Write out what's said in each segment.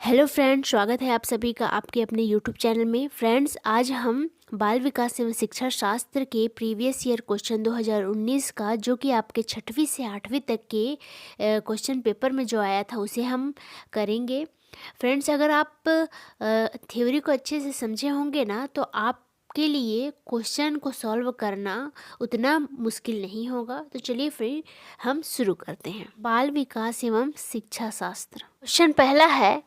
Hello friends, स्वागत है आप सभी का आपके अपने यूट्यूब चैनल में। फ्रेंड्स, आज हम बाल विकास एवं शिक्षा शास्त्र के प्रीवियस ईयर क्वेश्चन 2019 का, जो कि आपके 6वीं से 8वीं तक के क्वेश्चन पेपर में जो आया था, उसे हम करेंगे। फ्रेंड्स, अगर आप थ्योरी को अच्छे से समझे होंगे ना, तो आपके लिए क्वेश्चन को सॉल्व करना उतना मुश्किल नहीं होगा। तो चलिए फिर हम शुरू करते हैं। बाल विकास एवं शिक्षा शास्त्र। क्वेश्चन पहला है,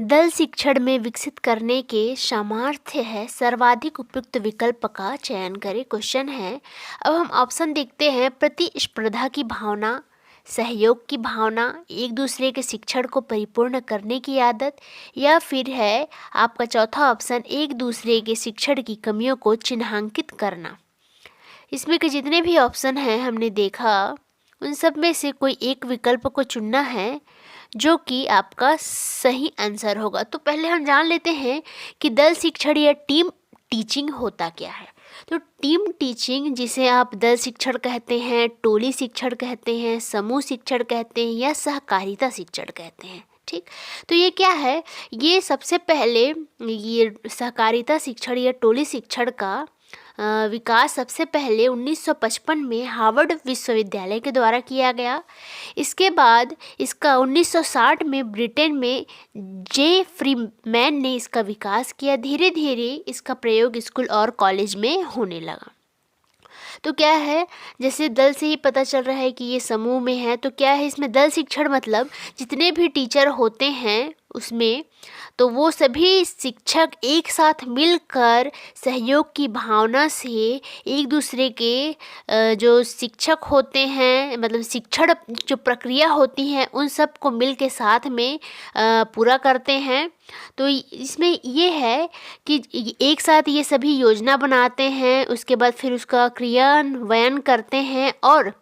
दल शिक्षण में विकसित करने के सामर्थ्य है, सर्वाधिक उपयुक्त विकल्प का चयन करें। क्वेश्चन है, अब हम ऑप्शन देखते हैं। प्रतिस्पर्धा की भावना, सहयोग की भावना, एक दूसरे के शिक्षण को परिपूर्ण करने की आदत, या फिर है आपका चौथा ऑप्शन, एक दूसरे के शिक्षण की कमियों को चिन्हांकित करना। इसमें के जितने भी ऑप्शन हैं हमने देखा, उन सब में से कोई एक विकल्प को चुनना है जो कि आपका सही आंसर होगा। तो पहले हम जान लेते हैं कि दल शिक्षण या टीम टीचिंग होता क्या है। तो टीम टीचिंग, जिसे आप दल शिक्षण कहते हैं, टोली शिक्षण कहते हैं, समूह शिक्षण कहते हैं, या सहकारिता शिक्षण कहते हैं। ठीक, तो ये क्या है? ये सबसे पहले ये सहकारिता शिक्षण या टोली शिक्षण का विकास सबसे पहले 1955 में हार्वर्ड विश्वविद्यालय के द्वारा किया गया। इसके बाद इसका 1960 में ब्रिटेन में जे फ्रीमैन ने इसका विकास किया। धीरे धीरे इसका प्रयोग स्कूल और कॉलेज में होने लगा। तो क्या है, जैसे दल से ही पता चल रहा है कि ये समूह में है, तो क्या है इसमें दल शिक्षण मतलब जितने भी टीचर होते हैं उसमें, तो वो सभी शिक्षक एक साथ मिलकर सहयोग की भावना से एक दूसरे के जो शिक्षक होते हैं, मतलब शिक्षण जो प्रक्रिया होती है, उन सब को मिल के साथ में पूरा करते हैं। तो इसमें ये है कि एक साथ ये सभी योजना बनाते हैं, उसके बाद फिर उसका क्रियान्वयन करते हैं, और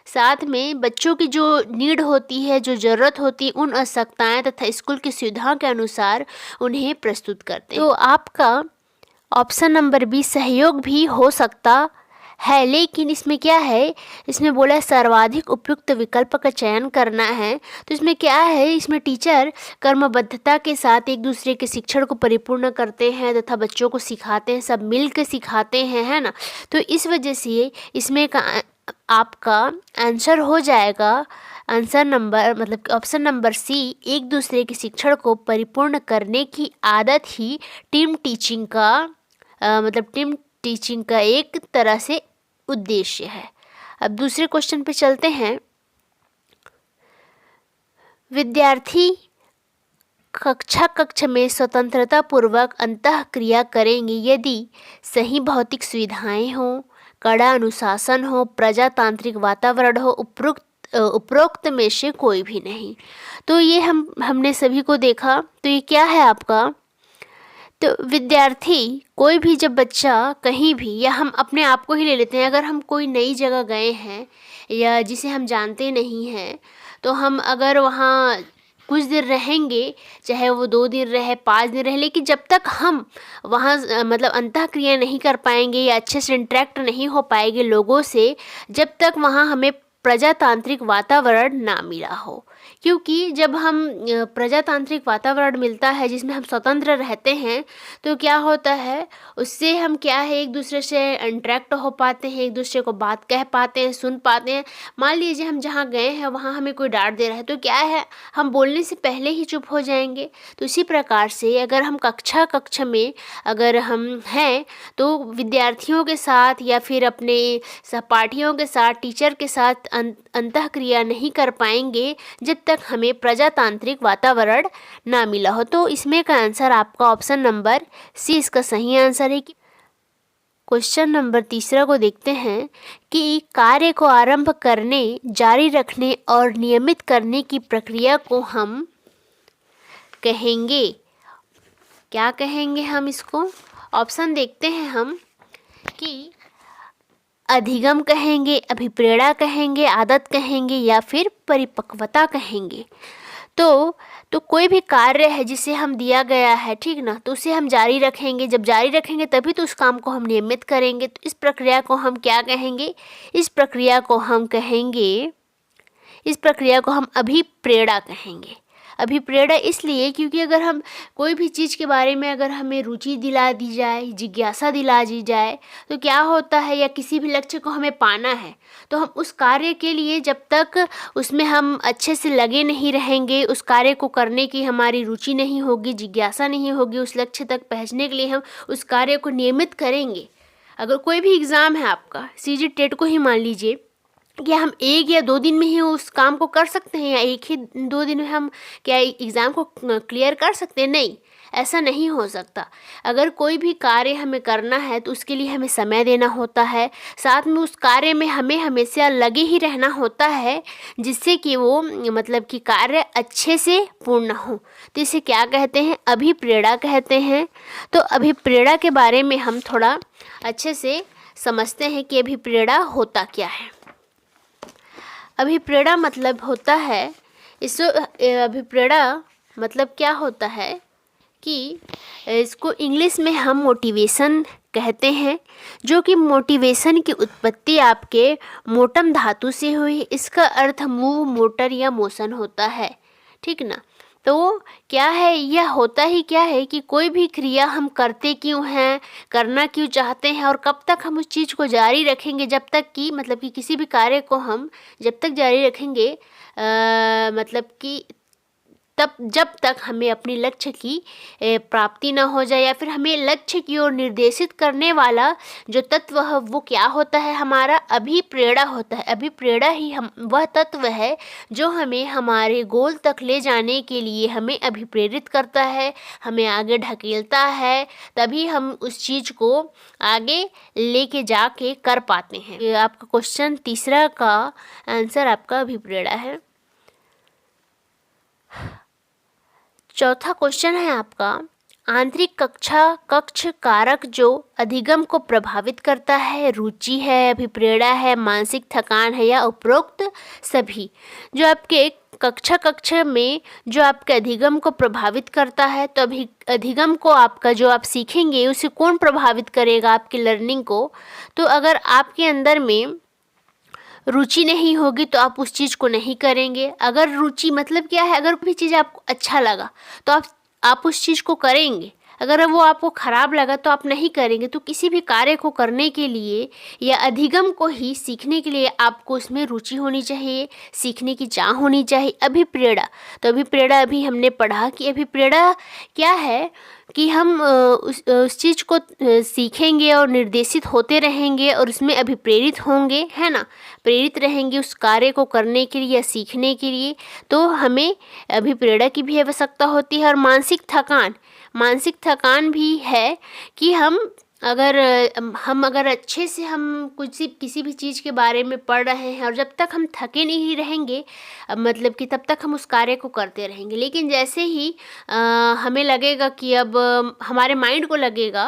साथ में बच्चों की जो नीड होती है, जो ज़रूरत होती है, उन आवश्यकताएं तथा स्कूल की सुविधाओं के अनुसार उन्हें प्रस्तुत करते हैं। तो आपका ऑप्शन नंबर बी सहयोग भी हो सकता है, लेकिन इसमें क्या है, इसमें बोला है सर्वाधिक उपयुक्त विकल्प का चयन करना है। तो इसमें क्या है, इसमें टीचर कर्मबद्धता के साथ एक दूसरे के शिक्षण को परिपूर्ण करते हैं तथा बच्चों को सिखाते हैं, सब मिल के सिखाते हैं, है ना। तो इस वजह से इसमें का आपका आंसर हो जाएगा, आंसर नंबर मतलब ऑप्शन नंबर सी, एक दूसरे के शिक्षण को परिपूर्ण करने की आदत ही टीम टीचिंग का मतलब टीम टीचिंग का एक तरह से उद्देश्य है। अब दूसरे क्वेश्चन पे चलते हैं। विद्यार्थी कक्षा में स्वतंत्रता पूर्वक अंतः क्रिया करेंगे यदि सही भौतिक सुविधाएं हों, कड़ा अनुशासन हो, प्रजातांत्रिक वातावरण हो, उपरोक्त में से कोई भी नहीं। तो ये हमने सभी को देखा। तो ये क्या है आपका, तो विद्यार्थी कोई भी, जब बच्चा कहीं भी, या हम अपने आप को ही ले लेते हैं, अगर हम कोई नई जगह गए हैं या जिसे हम जानते नहीं हैं, तो हम अगर वहाँ कुछ देर रहेंगे, चाहे वो 2 दिन रहे, 5 दिन रहे, लेकिन जब तक हम वहाँ मतलब अंतःक्रिया नहीं कर पाएंगे या अच्छे से इंटरेक्ट नहीं हो पाएंगे लोगों से, जब तक वहाँ हमें प्रजातांत्रिक वातावरण ना मिला हो। क्योंकि जब हम प्रजातांत्रिक वातावरण मिलता है जिसमें हम स्वतंत्र रहते हैं, तो क्या होता है, उससे हम क्या है, एक दूसरे से इंटरेक्ट हो पाते हैं, एक दूसरे को बात कह पाते हैं, सुन पाते हैं। मान लीजिए हम जहाँ गए हैं वहाँ हमें कोई डांट दे रहा है, तो क्या है, हम बोलने से पहले ही चुप हो जाएंगे। तो इसी प्रकार से अगर हम कक्षा में अगर हम हैं, तो विद्यार्थियों के साथ या फिर अपने सहपाठियों के साथ, टीचर के साथ अंतःक्रिया नहीं कर पाएंगे जब तक हमें प्रजातांत्रिक वातावरण ना मिला हो। तो इसमें का आंसर आपका ऑप्शन नंबर सी इसका सही आंसर है। क्वेश्चन नंबर तीसरा को देखते हैं कि कार्य को आरंभ करने, जारी रखने और नियमित करने की प्रक्रिया को हम कहेंगे, क्या कहेंगे हम इसको? ऑप्शन देखते हैं हम कि अधिगम कहेंगे, अभिप्रेरणा कहेंगे, आदत कहेंगे, या फिर परिपक्वता कहेंगे। तो कोई भी कार्य है जिसे हम दिया गया है, ठीक ना, तो उसे हम जारी रखेंगे। जब जारी रखेंगे तभी तो उस काम को हम नियमित करेंगे। तो इस प्रक्रिया को हम क्या कहेंगे? इस प्रक्रिया को हम अभिप्रेरणा कहेंगे। अभिप्रेरणा इसलिए क्योंकि अगर हम कोई भी चीज़ के बारे में अगर हमें रुचि दिला दी जाए, जिज्ञासा दिला दी जाए, तो क्या होता है, या किसी भी लक्ष्य को हमें पाना है तो हम उस कार्य के लिए जब तक उसमें हम अच्छे से लगे नहीं रहेंगे, उस कार्य को करने की हमारी रुचि नहीं होगी, जिज्ञासा नहीं होगी, उस लक्ष्य तक पहुँचने के लिए हम उस कार्य को नियमित करेंगे। अगर कोई भी एग्ज़ाम है आपका, सीजी टेट को ही मान लीजिए, क्या हम 1 या 2 दिन में ही उस काम को कर सकते हैं, या 1 ही 2 दिन में हम क्या एग्ज़ाम को क्लियर कर सकते हैं? नहीं, ऐसा नहीं हो सकता। अगर कोई भी कार्य हमें करना है तो उसके लिए हमें समय देना होता है, साथ में उस कार्य में हमें हमेशा लगे ही रहना होता है, जिससे कि वो मतलब कि कार्य अच्छे से पूर्ण हो। तो इसे क्या कहते हैं? अभिप्रेरणा कहते हैं। तो अभिप्रेरणा के बारे में हम थोड़ा अच्छे से समझते हैं कि अभिप्रेरणा होता क्या है। अभिप्रेरणा मतलब होता है, अभिप्रेरणा मतलब क्या होता है कि इसको इंग्लिश में हम मोटिवेशन कहते हैं, जो कि मोटिवेशन की उत्पत्ति आपके मोटम धातु से हुई। इसका अर्थ मूव, मोटर या मोशन होता है, ठीक ना। तो क्या है, यह होता ही क्या है कि कोई भी क्रिया हम करते क्यों हैं, करना क्यों चाहते हैं, और कब तक हम उस चीज़ को जारी रखेंगे, जब तक कि मतलब कि किसी भी कार्य को हम जब तक जारी रखेंगे मतलब कि जब तक हमें अपने लक्ष्य की प्राप्ति ना हो जाए, या फिर हमें लक्ष्य की ओर निर्देशित करने वाला जो तत्व है वो क्या होता है, हमारा अभिप्रेरणा होता है। अभिप्रेरणा ही हम वह तत्व है जो हमें हमारे गोल तक ले जाने के लिए हमें अभिप्रेरित करता है, हमें आगे ढकेलता है, तभी हम उस चीज़ को आगे लेके जाके कर पाते हैं। ये आपका क्वेश्चन तीसरा का आंसर आपका अभिप्रेरणा है। चौथा क्वेश्चन है आपका, आंतरिक कक्ष कारक जो अधिगम को प्रभावित करता है, रुचि है, अभिप्रेरणा है, मानसिक थकान है, या उपरोक्त सभी। जो आपके कक्ष में जो आपके अधिगम को प्रभावित करता है, तो अधिगम को आपका जो आप सीखेंगे उसे कौन प्रभावित करेगा, आपकी लर्निंग को। तो अगर आपके अंदर में रुचि नहीं होगी तो आप उस चीज़ को नहीं करेंगे। अगर रुचि मतलब क्या है, अगर कोई चीज़ आपको अच्छा लगा तो आप उस चीज़ को करेंगे, अगर वो आपको ख़राब लगा तो आप नहीं करेंगे। तो किसी भी कार्य को करने के लिए या अधिगम को ही सीखने के लिए आपको उसमें रुचि होनी चाहिए, सीखने की चाह होनी चाहिए। अभिप्रेरणा, तो अभिप्रेरणा अभी हमने पढ़ा कि अभिप्रेरणा क्या है कि हम उस चीज़ को सीखेंगे और निर्देशित होते रहेंगे और उसमें अभिप्रेरित होंगे, है ना, प्रेरित रहेंगे उस कार्य को करने के लिए या सीखने के लिए। तो हमें अभिप्रेरणा की भी आवश्यकता होती है। और मानसिक थकान भी है कि हम अगर अच्छे से हम किसी भी चीज़ के बारे में पढ़ रहे हैं और जब तक हम थके नहीं रहेंगे, मतलब कि तब तक हम उस कार्य को करते रहेंगे। लेकिन जैसे ही हमें लगेगा कि अब हमारे माइंड को लगेगा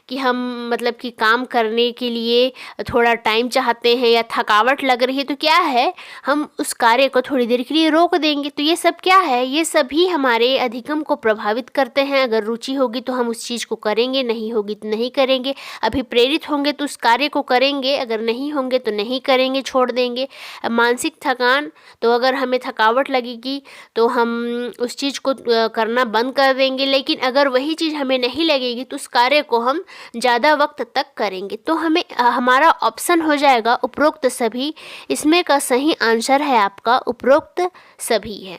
कि हम मतलब कि काम करने के लिए थोड़ा टाइम चाहते हैं या थकावट लग रही है, तो क्या है, हम उस कार्य को थोड़ी देर के लिए रोक देंगे। तो ये सब क्या है, ये सभी हमारे अधिगम को प्रभावित करते हैं। अगर रुचि होगी तो हम उस चीज़ को करेंगे, नहीं होगी तो नहीं करेंगे। अभिप्रेरित होंगे तो उस कार्य को करेंगे, अगर नहीं होंगे तो नहीं करेंगे, छोड़ देंगे। मानसिक थकान, तो अगर हमें थकावट लगेगी तो हम उस चीज़ को करना बंद कर देंगे। लेकिन अगर वही चीज़ हमें नहीं लगेगी तो उस कार्य को हम ज़्यादा वक्त तक करेंगे। तो हमारा ऑप्शन हो जाएगा उपरोक्त सभी। इसमें का सही आंसर है आपका उपरोक्त सभी है।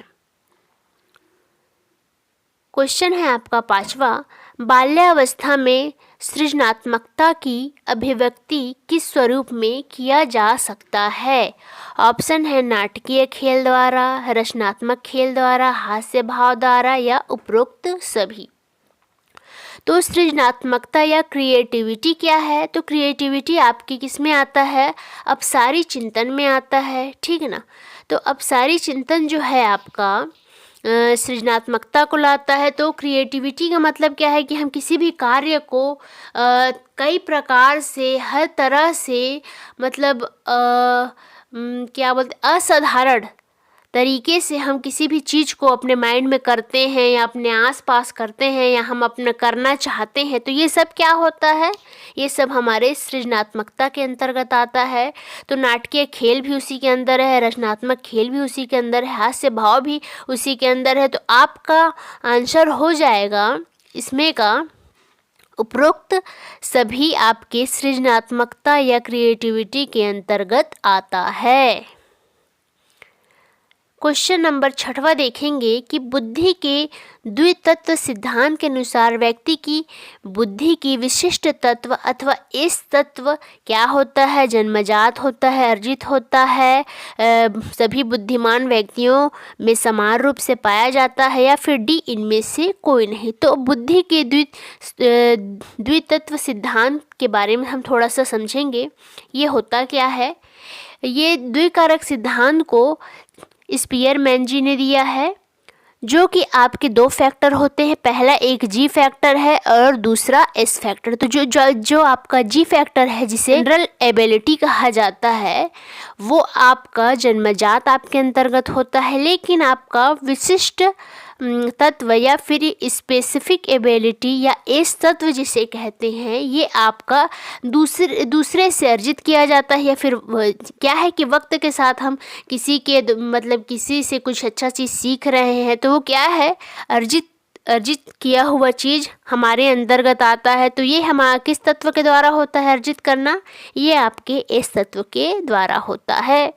क्वेश्चन है आपका पांचवा, बाल्यावस्था में सृजनात्मकता की अभिव्यक्ति किस स्वरूप में किया जा सकता है? ऑप्शन है नाटकीय खेल द्वारा, रचनात्मक खेल द्वारा, हास्य भाव द्वारा, या उपरोक्त सभी। तो सृजनात्मकता या क्रिएटिविटी क्या है? तो क्रिएटिविटी आपकी किस में आता है? अपसारी चिंतन में आता है, ठीक ना। तो अपसारी चिंतन जो है आपका सृजनात्मकता को लाता है। तो क्रिएटिविटी का मतलब क्या है कि हम किसी भी कार्य को कई प्रकार से, हर तरह से, मतलब क्या बोलते, असाधारण तरीके से हम किसी भी चीज़ को अपने माइंड में करते हैं या अपने आसपास करते हैं या हम अपना करना चाहते हैं, तो ये सब क्या होता है, ये सब हमारे सृजनात्मकता के अंतर्गत आता है। तो नाटकीय खेल भी उसी के अंदर है, रचनात्मक खेल भी उसी के अंदर है, हास्य भाव भी उसी के अंदर है। तो आपका आंसर हो जाएगा इसमें का उपरोक्त सभी आपके सृजनात्मकता या क्रिएटिविटी के अंतर्गत आता है। क्वेश्चन नंबर 6वां देखेंगे कि बुद्धि के द्वितत्व सिद्धांत के अनुसार व्यक्ति की बुद्धि की विशिष्ट तत्व अथवा इस तत्व क्या होता है, जन्मजात होता है, अर्जित होता है, सभी बुद्धिमान व्यक्तियों में समान रूप से पाया जाता है, या फिर डी इनमें से कोई नहीं। तो बुद्धि के द्वितत्व सिद्धांत के बारे में हम थोड़ा सा समझेंगे। ये होता क्या है, ये द्विकारक सिद्धांत को स्पीयरमैन जी ने दिया है, जो कि आपके दो फैक्टर होते हैं। पहला एक जी फैक्टर है और दूसरा एस फैक्टर। तो जो आपका जी फैक्टर है, जिसे जनरल एबिलिटी कहा जाता है, वो आपका जन्मजात आपके अंतर्गत होता है, लेकिन आपका विशिष्ट तत्व या फिर स्पेसिफिक एबिलिटी या एस तत्व जिसे कहते हैं, ये आपका दूसरे से अर्जित किया जाता है। या फिर क्या है कि वक्त के साथ हम किसी से कुछ अच्छा चीज़ सीख रहे हैं, तो वो क्या है, अर्जित किया हुआ चीज़ हमारे अंतर्गत आता है। तो ये हमारा किस तत्व के द्वारा होता है अर्जित करना, ये आपके एस तत्व के द्वारा होता है।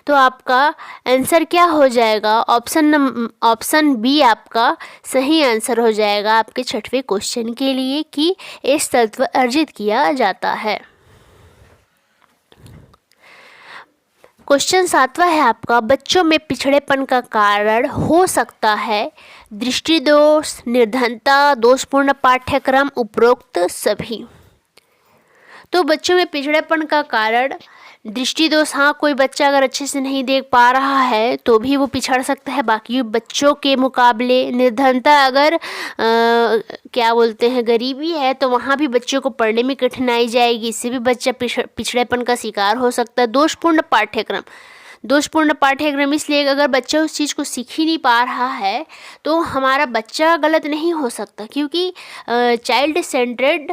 तो आपका आंसर क्या हो जाएगा, ऑप्शन बी आपका सही आंसर हो जाएगा आपके 6वें क्वेश्चन के लिए कि इस तत्व अर्जित किया जाता है। क्वेश्चन 7वां है आपका, बच्चों में पिछड़ेपन का कारण हो सकता है दृष्टि दोष, निर्धनता, दोषपूर्ण पाठ्यक्रम, उपरोक्त सभी। तो बच्चों में पिछड़ेपन का कारण दृष्टि दोष, हाँ कोई बच्चा अगर अच्छे से नहीं देख पा रहा है तो भी वो पिछड़ सकता है बाकी बच्चों के मुकाबले। निर्धनता, अगर क्या बोलते हैं गरीबी है तो वहाँ भी बच्चों को पढ़ने में कठिनाई जाएगी, इससे भी बच्चा पिछड़ेपन का शिकार हो सकता है। दोषपूर्ण पाठ्यक्रम इसलिए अगर बच्चा उस चीज़ को सीख ही नहीं पा रहा है तो हमारा बच्चा गलत नहीं हो सकता, क्योंकि चाइल्ड सेंटर्ड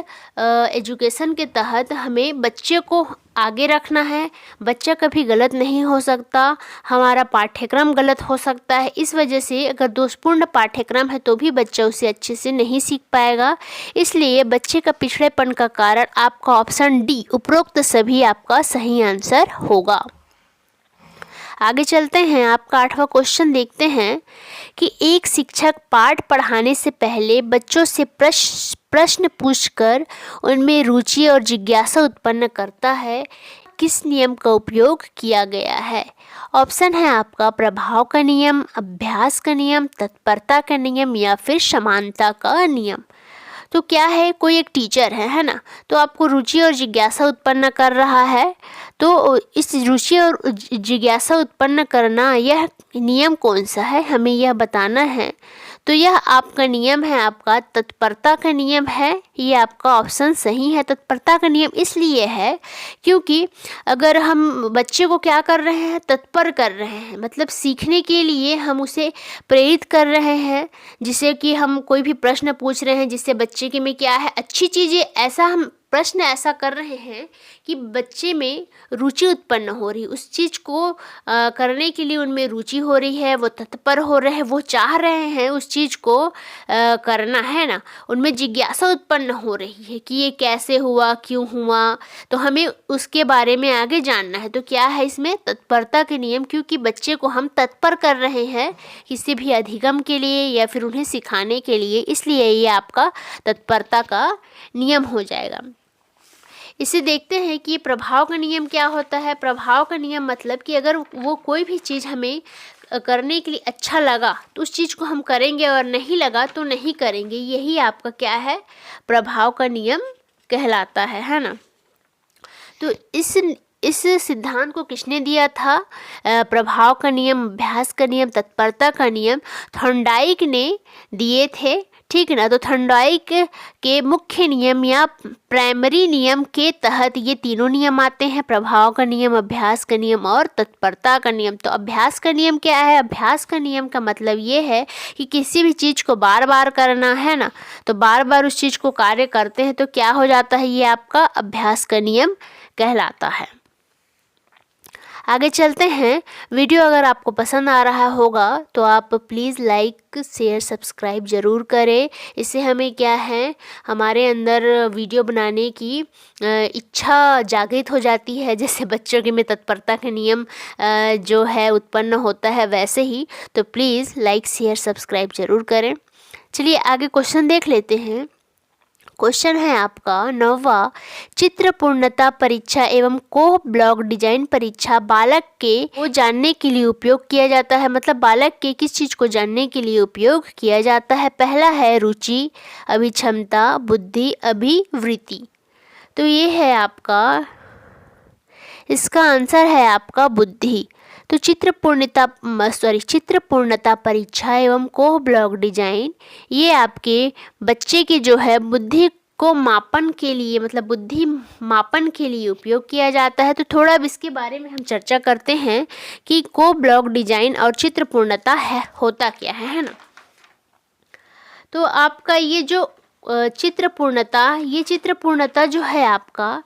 एजुकेशन के तहत हमें बच्चे को आगे रखना है। बच्चा कभी गलत नहीं हो सकता, हमारा पाठ्यक्रम गलत हो सकता है। इस वजह से अगर दोषपूर्ण पाठ्यक्रम है तो भी बच्चा उसे अच्छे से नहीं सीख पाएगा। इसलिए बच्चे का पिछड़ेपन का कारण आपका ऑप्शन डी, उपरोक्त सभी आपका सही आंसर होगा। आगे चलते हैं, आपका 8वां क्वेश्चन देखते हैं कि एक शिक्षक पाठ पढ़ाने से पहले बच्चों से प्रश्न पूछकर उनमें रुचि और जिज्ञासा उत्पन्न करता है, किस नियम का उपयोग किया गया है। ऑप्शन है आपका प्रभाव का नियम, अभ्यास का नियम, तत्परता का नियम, या फिर समानता का नियम। तो क्या है, कोई एक टीचर है ना, तो आपको रुचि और जिज्ञासा उत्पन्न कर रहा है, तो इस रुचि और जिज्ञासा उत्पन्न करना, यह नियम कौन सा है हमें यह बताना है। तो यह आपका नियम है, आपका तत्परता का नियम है। ये आपका ऑप्शन सही है। तत्परता का नियम इसलिए है क्योंकि अगर हम बच्चे को क्या कर रहे हैं, तत्पर कर रहे हैं, मतलब सीखने के लिए हम उसे प्रेरित कर रहे हैं। जिससे कि हम कोई भी प्रश्न पूछ रहे हैं जिससे बच्चे के में क्या है अच्छी चीज़ें, ऐसा हम प्रश्न ऐसा कर रहे हैं कि बच्चे में रुचि उत्पन्न हो रही, उस चीज़ को करने के लिए उनमें रुचि हो रही है, वो तत्पर हो रहे हैं, वो चाह रहे हैं उस चीज़ को करना है ना, उनमें जिज्ञासा उत्पन्न हो रही है कि ये कैसे हुआ, क्यों हुआ, तो हमें उसके बारे में आगे जानना है। तो क्या है इसमें तत्परता के नियम, क्योंकि बच्चे को हम तत्पर कर रहे हैं किसी भी अधिगम के लिए या फिर उन्हें सिखाने के लिए, इसलिए ये आपका तत्परता का नियम हो जाएगा। इसे देखते हैं कि प्रभाव का नियम क्या होता है। प्रभाव का नियम मतलब कि अगर वो कोई भी चीज़ हमें करने के लिए अच्छा लगा तो उस चीज़ को हम करेंगे और नहीं लगा तो नहीं करेंगे, यही आपका क्या है, प्रभाव का नियम कहलाता है ना। तो इस सिद्धांत को किसने दिया था, प्रभाव का नियम, अभ्यास का नियम, तत्परता का नियम थॉर्नडाइक ने दिए थे। ठीक है ना। तो थर्मोडायनामिक के मुख्य नियम या प्राइमरी नियम के तहत ये तीनों नियम आते हैं, प्रभाव का नियम, अभ्यास का नियम और तत्परता का नियम। तो अभ्यास का नियम क्या है? अभ्यास का नियम का मतलब ये है कि किसी भी चीज़ को बार बार करना है ना, तो बार बार उस चीज़ को कार्य करते हैं तो क्या हो जाता है, ये आपका अभ्यास का नियम कहलाता है। आगे चलते हैं। वीडियो अगर आपको पसंद आ रहा होगा तो आप प्लीज़ लाइक शेयर सब्सक्राइब ज़रूर करें। इससे हमें क्या है, हमारे अंदर वीडियो बनाने की इच्छा जागृत हो जाती है, जैसे बच्चों के में तत्परता के नियम जो है उत्पन्न होता है वैसे ही। तो प्लीज़ लाइक शेयर सब्सक्राइब ज़रूर करें। चलिए आगे क्वेश्चन देख लेते हैं। क्वेश्चन है आपका 9वां, चित्र पूर्णता परीक्षा एवं को ब्लॉक डिजाइन परीक्षा बालक के को जानने के लिए उपयोग किया जाता है। मतलब बालक के किस चीज़ को जानने के लिए उपयोग किया जाता है? पहला है रुचि, अभिक्षमता, बुद्धि, अभिवृत्ति। तो ये है आपका, इसका आंसर है आपका बुद्धि। तो चित्र पूर्णता परीक्षा एवं को ब्लॉक डिजाइन ये आपके बच्चे की जो है बुद्धि को मापन के लिए, मतलब बुद्धि मापन के लिए उपयोग किया जाता है। तो थोड़ा अब इसके बारे में हम चर्चा करते हैं कि को ब्लॉक डिजाइन और चित्र पूर्णता है होता क्या है ना। तो आपका ये जो चित्र पूर्णता जो है आपका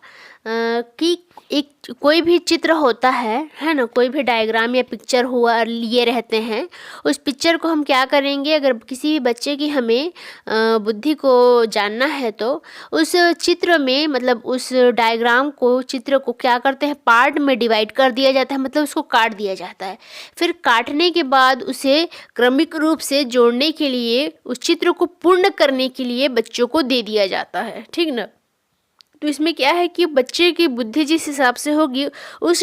कि एक कोई भी चित्र होता है ना, कोई भी डायग्राम या पिक्चर हुआ लिए रहते हैं, उस पिक्चर को हम क्या करेंगे, अगर किसी भी बच्चे की हमें बुद्धि को जानना है तो उस चित्र में, मतलब उस डायग्राम को, चित्र को क्या करते हैं, पार्ट में डिवाइड कर दिया जाता है, मतलब उसको काट दिया जाता है। फिर काटने के बाद उसे क्रमिक रूप से जोड़ने के लिए, उस चित्र को पूर्ण करने के लिए बच्चों को दे दिया जाता है, ठीक ना। तो इसमें क्या है कि बच्चे की बुद्धि जिस हिसाब से होगी उस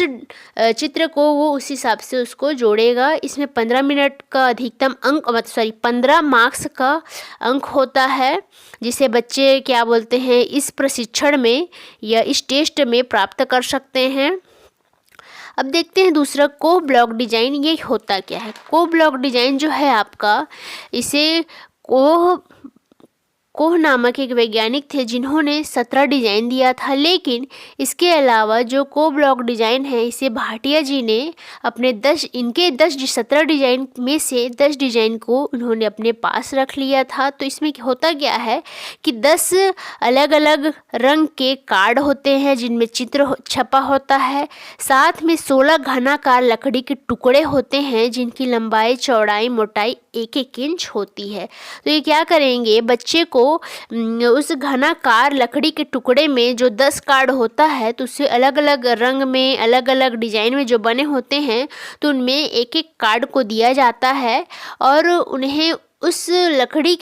चित्र को वो उस हिसाब से उसको जोड़ेगा। इसमें 15 मिनट का अधिकतम अंक, 15 मार्क्स का अंक होता है, जिसे बच्चे क्या बोलते हैं, इस प्रशिक्षण में या इस टेस्ट में प्राप्त कर सकते हैं। अब देखते हैं दूसरा, को ब्लॉक डिजाइन ये होता क्या है। को ब्लॉक डिजाइन जो है आपका, इसे कोह नामक एक वैज्ञानिक थे जिन्होंने 17 डिजाइन दिया था, लेकिन इसके अलावा जो को ब्लॉक डिजाइन है इसे भाटिया जी ने अपने 17 डिजाइन में से 10 डिजाइन को उन्होंने अपने पास रख लिया था। तो इसमें होता क्या है कि 10 अलग अलग रंग के कार्ड होते हैं जिनमें चित्र छपा होता है। साथ में 16 घनाकार लकड़ी के टुकड़े होते हैं जिनकी लंबाई, चौड़ाई, मोटाई 1-1 इंच होती है। तो ये क्या करेंगे, बच्चे को उस घनाकार लकड़ी के टुकड़े में जो 10 कार्ड होता है, तो उससे अलग अलग रंग में, अलग अलग डिजाइन में जो बने होते हैं, तो उनमें एक एक कार्ड को दिया जाता है और उन्हें उस लकड़ी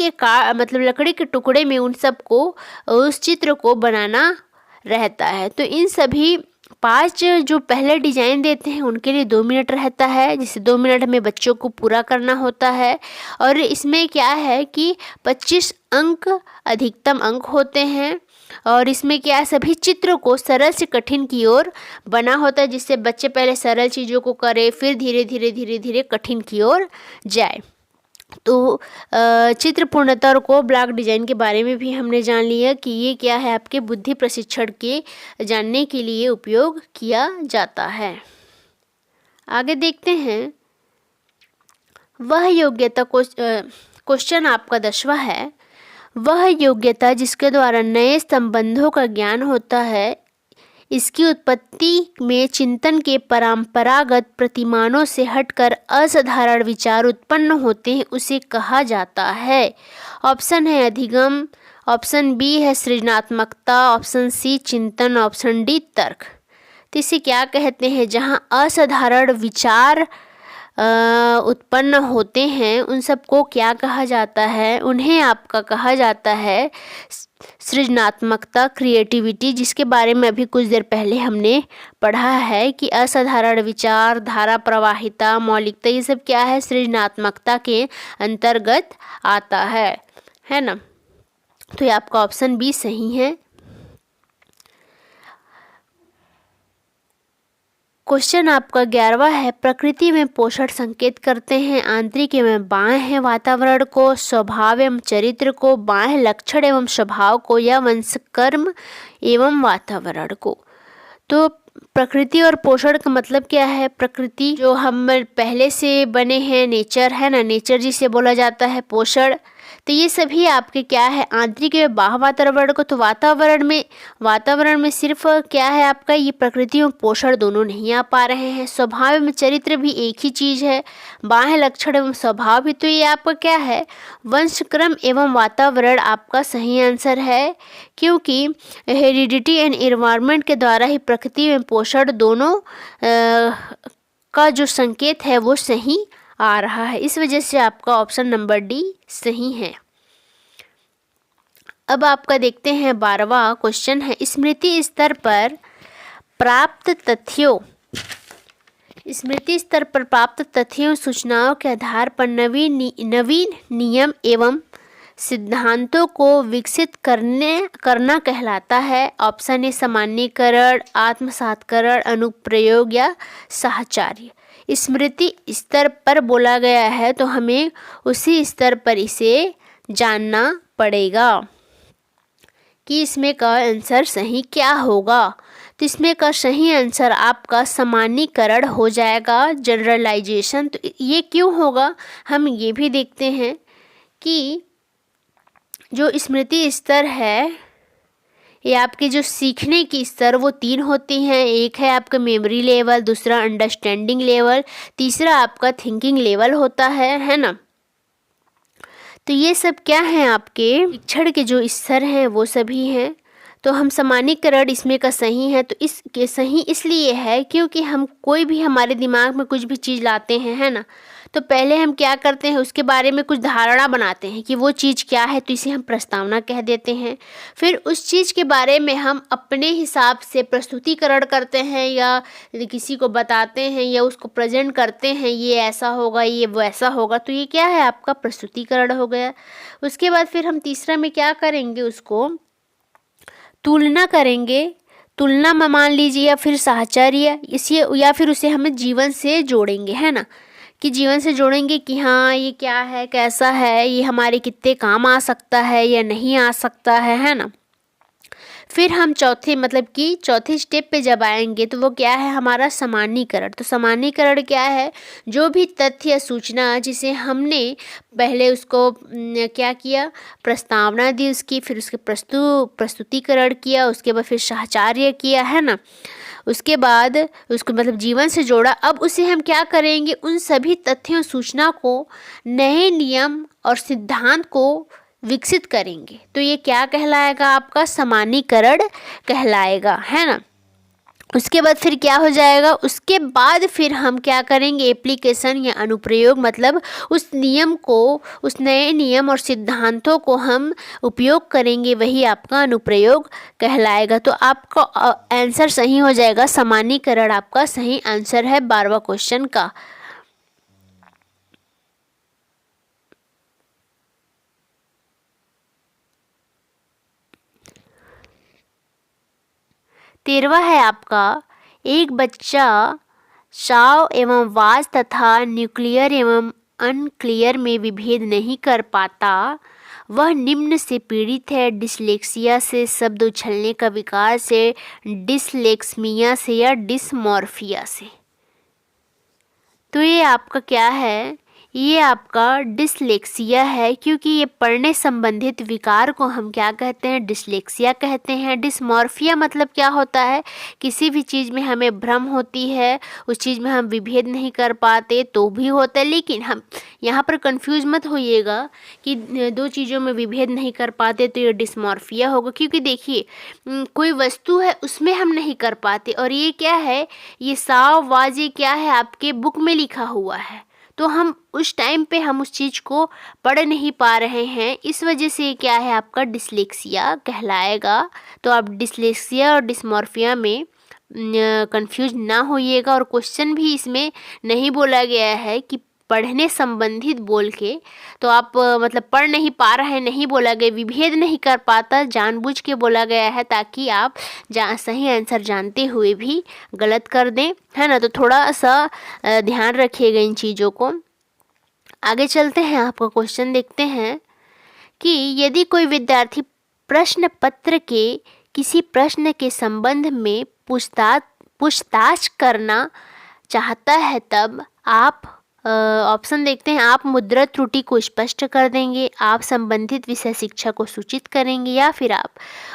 के टुकड़े में उन सबको, उस चित्र को बनाना रहता है। तो इन सभी 5 जो पहले डिजाइन देते हैं उनके लिए 2 मिनट रहता है, जिसे 2 मिनट में बच्चों को पूरा करना होता है। और इसमें क्या है कि 25 अंक अधिकतम अंक होते हैं। और इसमें क्या है, सभी चित्रों को सरल से कठिन की ओर बना होता है, जिससे बच्चे पहले सरल चीज़ों को करें, फिर धीरे धीरे कठिन की ओर जाए। तो चित्र पूर्णता और को ब्लॉक डिजाइन के बारे में भी हमने जान लिया कि ये क्या है, आपके बुद्धि प्रशिक्षण के जानने के लिए उपयोग किया जाता है। आगे देखते हैं, वह योग्यता क्वेश्चन आपका 10वां है, वह योग्यता जिसके द्वारा नए संबंधों का ज्ञान होता है, इसकी उत्पत्ति में चिंतन के परंपरागत प्रतिमानों से हटकर असाधारण विचार उत्पन्न होते हैं, उसे कहा जाता है। ऑप्शन है अधिगम, ऑप्शन बी है सृजनात्मकता, ऑप्शन सी चिंतन, ऑप्शन डी तर्क। तो इसे क्या कहते हैं, जहाँ असाधारण विचार उत्पन्न होते हैं उन सबको क्या कहा जाता है, उन्हें आपका कहा जाता है सृजनात्मकता, क्रिएटिविटी, जिसके बारे में अभी कुछ देर पहले हमने पढ़ा है कि असाधारण विचार, धारा प्रवाहिता, मौलिकता, ये सब क्या है, सृजनात्मकता के अंतर्गत आता है ना। तो ये आपका ऑप्शन बी सही है। क्वेश्चन आपका 11वां है, प्रकृति में पोषण संकेत करते हैं आंतरिक एवं बाह्य है वातावरण को, स्वभाव एवं चरित्र को, बाह्य लक्षण एवं स्वभाव को, या वंश कर्म एवं वातावरण को। तो प्रकृति और पोषण का मतलब क्या है? प्रकृति जो हम पहले से बने हैं, नेचर है ना, नेचर जिसे बोला जाता है पोषण। तो ये सभी आपके क्या है, आंतरिक एवं बाह्य वातावरण को। तो वातावरण में सिर्फ क्या है आपका, ये प्रकृति और पोषण दोनों नहीं आ पा रहे हैं। स्वभाव एवं चरित्र भी एक ही चीज़ है, बाह्य लक्षण एवं स्वभाव भी। तो ये आपका क्या है, वंशक्रम एवं वातावरण आपका सही आंसर है, क्योंकि हेरिडिटी एंड एनवायरनमेंट के द्वारा ही प्रकृति एवं पोषण दोनों का जो संकेत है वो सही आ रहा है। इस वजह से आपका ऑप्शन नंबर डी सही है। अब आपका देखते हैं 12वां क्वेश्चन है, स्मृति स्तर पर प्राप्त तथ्यों सूचनाओं के आधार पर नवीन नियम एवं सिद्धांतों को विकसित करना कहलाता है। ऑप्शन ए सामान्यीकरण, आत्मसातकरण, अनुप्रयोग या साहचर्य। स्मृति स्तर पर बोला गया है तो हमें उसी स्तर पर इसे जानना पड़ेगा कि इसमें का आंसर सही क्या होगा। तो इसमें का सही आंसर आपका सामान्यीकरण हो जाएगा, जनरलाइजेशन। तो ये क्यों होगा, हम ये भी देखते हैं कि जो स्मृति स्तर है, ये आपके जो सीखने की स्तर वो 3 होती हैं। एक है आपका मेमोरी लेवल, दूसरा अंडरस्टैंडिंग लेवल, तीसरा आपका थिंकिंग लेवल होता है ना। तो ये सब क्या हैं, आपके शिक्षण के जो स्तर हैं वो सभी हैं। तो हम सामान्यीकरण इसमें का सही है। तो इसके सही इसलिए है क्योंकि हम कोई भी हमारे दिमाग में कुछ भी चीज़ लाते हैं, है ना, तो पहले हम क्या करते हैं, उसके बारे में कुछ धारणा बनाते हैं कि वो चीज़ क्या है, तो इसे हम प्रस्तावना कह देते हैं। फिर उस चीज़ के बारे में हम अपने हिसाब से प्रस्तुतिकरण करते हैं या किसी को बताते हैं या उसको प्रेजेंट करते हैं, ये ऐसा होगा, ये वैसा होगा। तो ये क्या है, आपका प्रस्तुतिकरण हो गया। उसके बाद फिर हम तीसरा में क्या करेंगे, उसको तुलना करेंगे। तुलना में मान लीजिए, या फिर साहचर्य, इसे या फिर उसे हमें जीवन से जोड़ेंगे, है ना, कि जीवन से जोड़ेंगे कि हाँ ये क्या है, कैसा है, ये हमारे कितने काम आ सकता है या नहीं आ सकता है ना। फिर हम चौथे स्टेप पे जब आएंगे तो वो क्या है, हमारा सामान्यीकरण। तो सामान्यीकरण क्या है, जो भी तथ्य या सूचना जिसे हमने पहले उसको क्या किया, प्रस्तावना दी उसकी, फिर उसके प्रस्तुतिकरण किया, उसके बाद फिर साहचर्य किया, है ना, उसके बाद उसको जीवन से जोड़ा। अब उसे हम क्या करेंगे, उन सभी तथ्यों सूचना को नए नियम और सिद्धांत को विकसित करेंगे। तो ये क्या कहलाएगा, आपका सामान्यीकरण कहलाएगा, है ना। उसके बाद फिर क्या हो जाएगा, उसके बाद फिर हम क्या करेंगे, एप्लीकेशन या अनुप्रयोग, उस नियम को, उस नए नियम और सिद्धांतों को हम उपयोग करेंगे, वही आपका अनुप्रयोग कहलाएगा। तो आपका आंसर सही हो जाएगा, सामान्यीकरण आपका सही आंसर है 12वां क्वेश्चन का। तेरहवां है आपका, एक बच्चा साव एवं वाज तथा न्यूक्लियर एवं अनक्लियर में विभेद नहीं कर पाता, वह निम्न से पीड़ित है, डिसलेक्सिया से, शब्द उछलने का विकार से, डिसलेक्समिया से या डिसमॉर्फिया से। तो ये आपका क्या है, ये आपका डिसलेक्सिया है, क्योंकि ये पढ़ने संबंधित विकार को हम क्या कहते हैं, डिसलेक्सिया कहते हैं। डिसमॉर्फिया मतलब क्या होता है, किसी भी चीज़ में हमें भ्रम होती है, उस चीज़ में हम विभेद नहीं कर पाते तो भी होता है। लेकिन हम यहाँ पर कंफ्यूज मत होइएगा कि दो चीज़ों में विभेद नहीं कर पाते तो ये डिसमॉर्फिया होगा, क्योंकि देखिए कोई वस्तु है उसमें हम नहीं कर पाते, और ये क्या है, ये साव वाज, ये क्या है, आपके बुक में लिखा हुआ है, तो हम उस टाइम पे हम उस चीज़ को पढ़ नहीं पा रहे हैं, इस वजह से क्या है, आपका डिसलेक्सिया कहलाएगा। तो आप डिसलेक्सिया और डिसमॉर्फिया में कंफ्यूज ना होइएगा। और क्वेश्चन भी इसमें नहीं बोला गया है कि पढ़ने संबंधित बोल के, तो आप मतलब पढ़ नहीं पा रहे हैं नहीं बोला गया, विभेद नहीं कर पाता जानबूझ के बोला गया है ताकि आप सही आंसर जानते हुए भी गलत कर दें, है ना। तो थोड़ा सा ध्यान रखिएगा इन चीज़ों को। आगे चलते हैं, आपका क्वेश्चन देखते हैं कि यदि कोई विद्यार्थी प्रश्न पत्र के किसी प्रश्न के संबंध में पूछताछ करना चाहता है, तब आप ऑप्शन देखते हैं। आप मुद्रा त्रुटि को स्पष्ट कर देंगे, आप संबंधित विषय शिक्षा को सूचित करेंगे, या फिर आप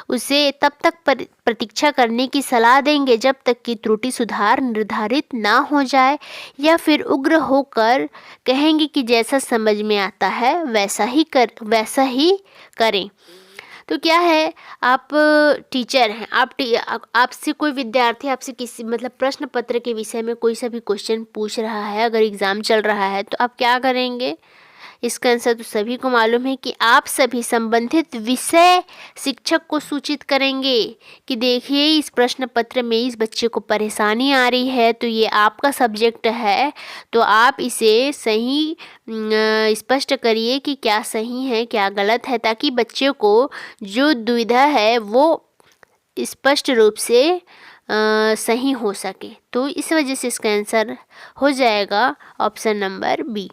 उसे तब तक प्रतीक्षा करने की सलाह देंगे जब तक कि त्रुटि सुधार निर्धारित ना हो जाए, या फिर उग्र होकर कहेंगे कि जैसा समझ में आता है वैसा ही करें। तो क्या है, आप टीचर हैं, आपसे कोई विद्यार्थी आपसे किसी मतलब प्रश्न पत्र के विषय में कोई सा भी क्वेश्चन पूछ रहा है, अगर एग्ज़ाम चल रहा है तो आप क्या करेंगे? इसका आंसर तो सभी को मालूम है कि आप सभी संबंधित विषय शिक्षक को सूचित करेंगे कि देखिए इस प्रश्न पत्र में इस बच्चे को परेशानी आ रही है, तो ये आपका सब्जेक्ट है, तो आप इसे सही स्पष्ट करिए कि क्या सही है क्या गलत है, ताकि बच्चे को जो दुविधा है वो स्पष्ट रूप से सही हो सके। तो इस वजह से इसका आंसर हो जाएगा ऑप्शन नंबर बी।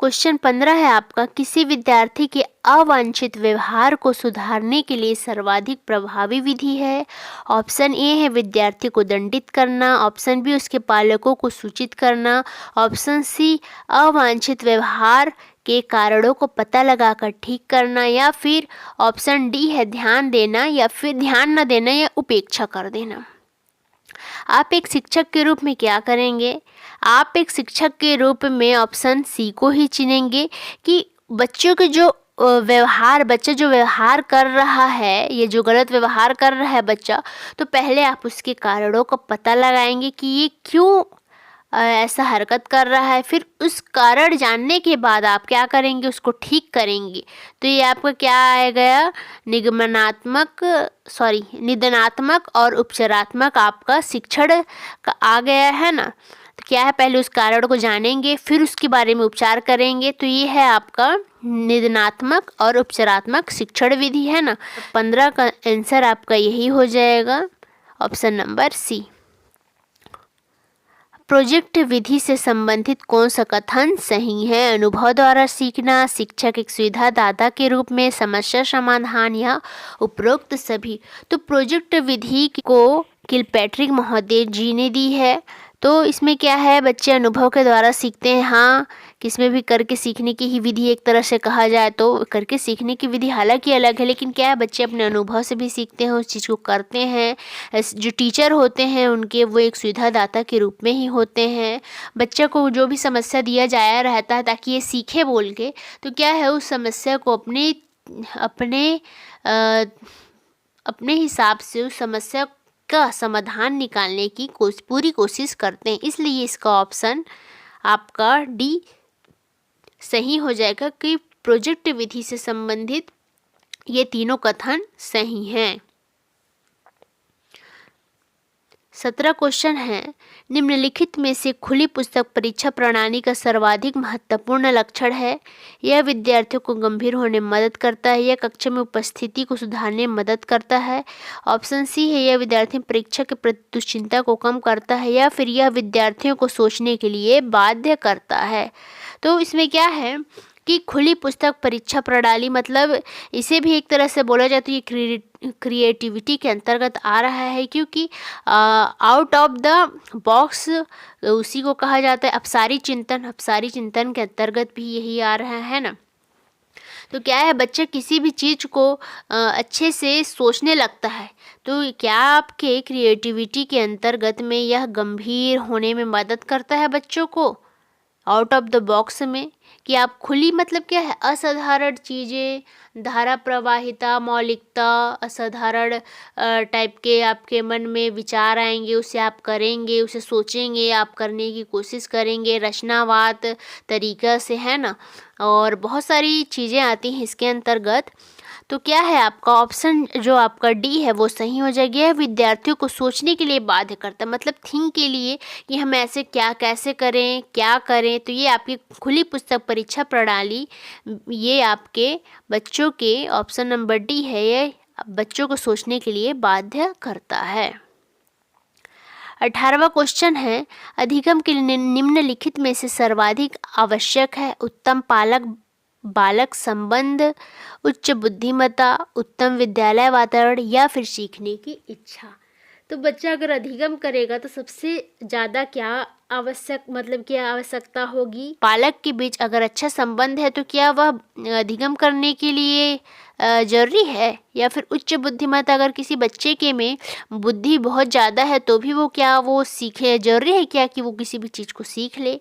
क्वेश्चन 15 है आपका, किसी विद्यार्थी के अवांछित व्यवहार को सुधारने के लिए सर्वाधिक प्रभावी विधि है। ऑप्शन ए है विद्यार्थी को दंडित करना, ऑप्शन बी उसके पालकों को सूचित करना, ऑप्शन सी अवांछित व्यवहार के कारणों को पता लगाकर ठीक करना, या फिर ऑप्शन डी है ध्यान देना या फिर ध्यान न देना या उपेक्षा कर देना। आप एक शिक्षक के रूप में क्या करेंगे? आप एक शिक्षक के रूप में ऑप्शन सी को ही चुनेंगे कि बच्चों के जो बच्चा जो व्यवहार कर रहा है, ये जो गलत व्यवहार कर रहा है बच्चा, तो पहले आप उसके कारणों का पता लगाएंगे कि ये क्यों ऐसा हरकत कर रहा है। फिर उस कारण जानने के बाद आप क्या करेंगे, उसको ठीक करेंगे। तो ये आपका क्या आएगा, निदानात्मक और उपचारात्मक आपका शिक्षण का आ गया है ना। तो क्या है, पहले उस कारण को जानेंगे फिर उसके बारे में उपचार करेंगे। तो ये है आपका निदानात्मक और उपचारात्मक शिक्षण विधि, है ना। 15 का आंसर आपका यही हो जाएगा, ऑप्शन नंबर सी। प्रोजेक्ट विधि से संबंधित कौन सा कथन सही है? अनुभव द्वारा सीखना, शिक्षक एक सुविधादाता के रूप में, समस्या समाधान, या उपरोक्त सभी। तो प्रोजेक्ट विधि को किलपैट्रिक महोदय जी ने दी है। तो इसमें क्या है, बच्चे अनुभव के द्वारा सीखते हैं। हाँ, किसमें भी करके सीखने की ही विधि एक तरह से कहा जाए तो करके सीखने की विधि हालांकि अलग है, लेकिन क्या है, बच्चे अपने अनुभव से भी सीखते हैं, उस चीज़ को करते हैं। जो टीचर होते हैं उनके वो एक सुविधादाता के रूप में ही होते हैं। बच्चे को जो भी समस्या दिया जाया रहता है ताकि ये सीखे बोल के, तो क्या है, उस समस्या को अपने हिसाब से उस समस्या का समाधान निकालने की पूरी कोशिश करते हैं। इसलिए इसका ऑप्शन आपका डी सही हो जाएगा कि प्रोजेक्ट विधि से संबंधित ये तीनों कथन सही हैं। 17 क्वेश्चन है, निम्नलिखित में से खुली पुस्तक परीक्षा प्रणाली का सर्वाधिक महत्वपूर्ण लक्षण है? यह विद्यार्थियों को गंभीर होने में मदद करता है, यह कक्षा में उपस्थिति को सुधारने में मदद करता है, ऑप्शन सी है यह विद्यार्थी परीक्षा के प्रति दुश्चिंता को कम करता है, या फिर यह विद्यार्थियों को सोचने के लिए बाध्य करता है। तो इसमें क्या है कि खुली पुस्तक परीक्षा प्रणाली मतलब इसे भी एक तरह से बोला जाए तो ये क्रिएटिविटी के अंतर्गत आ रहा है, क्योंकि आउट ऑफ द बॉक्स उसी को कहा जाता है। अपसारी चिंतन के अंतर्गत भी यही आ रहा है ना। तो क्या है, बच्चा किसी भी चीज़ को अच्छे से सोचने लगता है। तो क्या आपके क्रिएटिविटी के अंतर्गत में यह गंभीर होने में मदद करता है बच्चों को आउट ऑफ द बॉक्स में, कि आप खुली मतलब क्या है, असाधारण चीज़ें, धारा प्रवाहिता, मौलिकता, असाधारण टाइप के आपके मन में विचार आएंगे, उसे आप करेंगे, उसे सोचेंगे, आप करने की कोशिश करेंगे रचनावाद तरीक़ा से, है ना। और बहुत सारी चीज़ें आती हैं इसके अंतर्गत। तो क्या है आपका ऑप्शन जो आपका डी है वो सही हो जाएगी। यह विद्यार्थियों को सोचने के लिए बाध्य करता है, मतलब थिंक के लिए कि हम ऐसे क्या कैसे करें क्या करें। तो ये आपकी खुली पुस्तक परीक्षा प्रणाली ये आपके बच्चों के ऑप्शन नंबर डी है, ये बच्चों को सोचने के लिए बाध्य करता है। 18वां क्वेश्चन है, अधिगम के लिए निम्नलिखित में से सर्वाधिक आवश्यक है। उत्तम पालक बालक संबंध, उच्च बुद्धिमत्ता, उत्तम विद्यालय वातावरण या फिर सीखने की इच्छा। तो बच्चा अगर अधिगम करेगा तो सबसे ज़्यादा क्या आवश्यकता होगी। पालक के बीच अगर अच्छा संबंध है तो क्या वह अधिगम करने के लिए जरूरी है, या फिर उच्च बुद्धिमत्ता, अगर किसी बच्चे के में बुद्धि बहुत ज़्यादा है तो भी वो सीखे, जरूरी है क्या कि वो किसी भी चीज़ को सीख ले।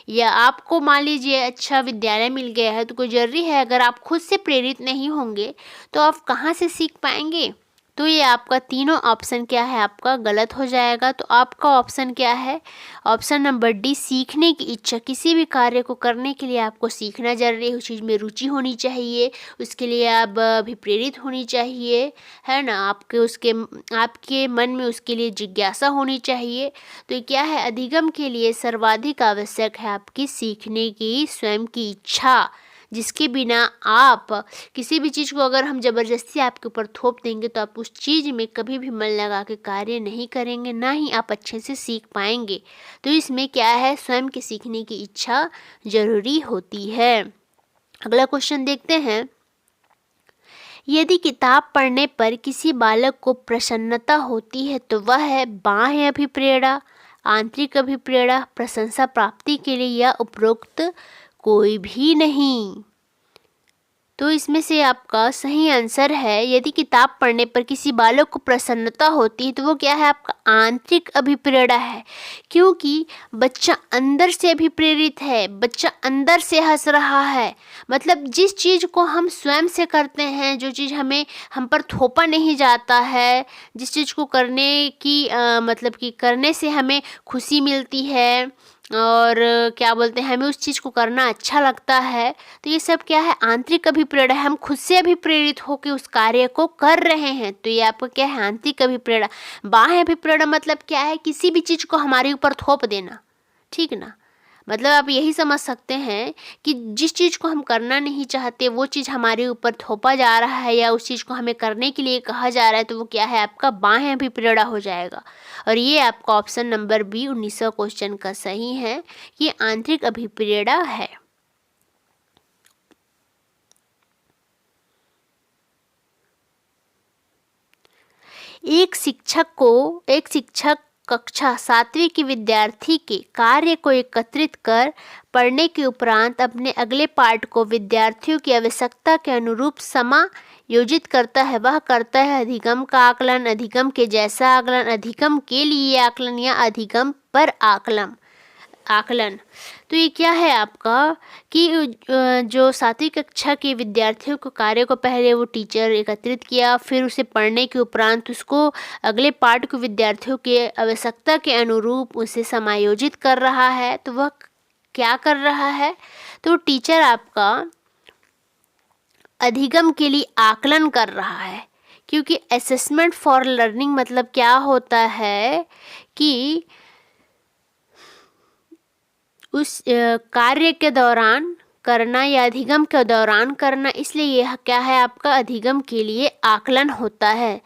या आपको मान लीजिए अच्छा विद्यालय मिल गया है तो कोई ज़रूरी है, अगर आप खुद से प्रेरित नहीं होंगे तो आप कहाँ से सीख पाएंगे। तो ये आपका तीनों ऑप्शन क्या है आपका गलत हो जाएगा। तो आपका ऑप्शन क्या है, ऑप्शन नंबर डी, सीखने की इच्छा। किसी भी कार्य को करने के लिए आपको सीखना जरूरी है, उस चीज़ में रुचि होनी चाहिए, उसके लिए आप भी प्रेरित होनी चाहिए, है ना, आपके मन में उसके लिए जिज्ञासा होनी चाहिए। तो ये क्या है, अधिगम के लिए सर्वाधिक आवश्यक है आपकी सीखने की स्वयं की इच्छा, जिसके बिना आप किसी भी चीज़ को अगर हम ज़बरदस्ती आपके ऊपर थोप देंगे तो आप उस चीज़ में कभी भी मन लगा के कार्य नहीं करेंगे, ना ही आप अच्छे से सीख पाएंगे। तो इसमें क्या है, स्वयं के सीखने की इच्छा जरूरी होती है। अगला क्वेश्चन देखते हैं, यदि किताब पढ़ने पर किसी बालक को प्रसन्नता होती है तो वह है बाह्य अभिप्रेरणा, आंतरिक अभिप्रेरणा, प्रशंसा प्राप्ति के लिए, या उपरोक्त कोई भी नहीं। तो इसमें से आपका सही आंसर है, यदि किताब पढ़ने पर किसी बालक को प्रसन्नता होती है तो वो क्या है आपका आंतरिक अभिप्रेरणा है, क्योंकि बच्चा अंदर से अभिप्रेरित है, बच्चा अंदर से हंस रहा है। मतलब जिस चीज़ को हम स्वयं से करते हैं, जो चीज़ हम पर थोपा नहीं जाता है, जिस चीज़ को करने की मतलब कि करने से हमें खुशी मिलती है और क्या बोलते हैं, हमें उस चीज़ को करना अच्छा लगता है, तो ये सब क्या है आंतरिक अभिप्रेरणा है। हम खुद से अभिप्रेरित होकर उस कार्य को कर रहे हैं, तो ये आपका क्या है आंतरिक अभिप्रेरणा। बाह्य अभिप्रेरणा मतलब क्या है, किसी भी चीज़ को हमारे ऊपर थोप देना, ठीक ना। मतलब आप यही समझ सकते हैं कि जिस चीज़ को हम करना नहीं चाहते वो चीज़ हमारे ऊपर थोपा जा रहा है या उस चीज़ को हमें करने के लिए कहा जा रहा है, तो वो क्या है आपका बाह्य अभिप्रेरणा हो जाएगा। और ये आपका ऑप्शन नंबर बी 19वां क्वेश्चन का सही है कि आंतरिक अभिप्रेरणा है। एक शिक्षक कक्षा 7वीं के विद्यार्थी के कार्य को एकत्रित कर पढ़ने के उपरांत अपने अगले पाठ को विद्यार्थियों की आवश्यकता के अनुरूप समायोजित करता है। वह करता है अधिगम का आकलन, अधिगम के जैसा आकलन, अधिगम के लिए आकलन, या अधिगम पर आकलन। तो ये क्या है आपका कि जो 7वीं कक्षा के विद्यार्थियों को कार्य को पहले वो टीचर एकत्रित किया, फिर उसे पढ़ने के उपरांत उसको अगले पाठ को विद्यार्थियों के आवश्यकता के अनुरूप उसे समायोजित कर रहा है। तो वह क्या कर रहा है, तो टीचर आपका अधिगम के लिए आकलन कर रहा है, क्योंकि असेसमेंट फॉर लर्निंग मतलब क्या होता है कि उस कार्य के दौरान करना या अधिगम के दौरान करना, इसलिए यह क्या है आपका अधिगम के लिए आकलन होता है।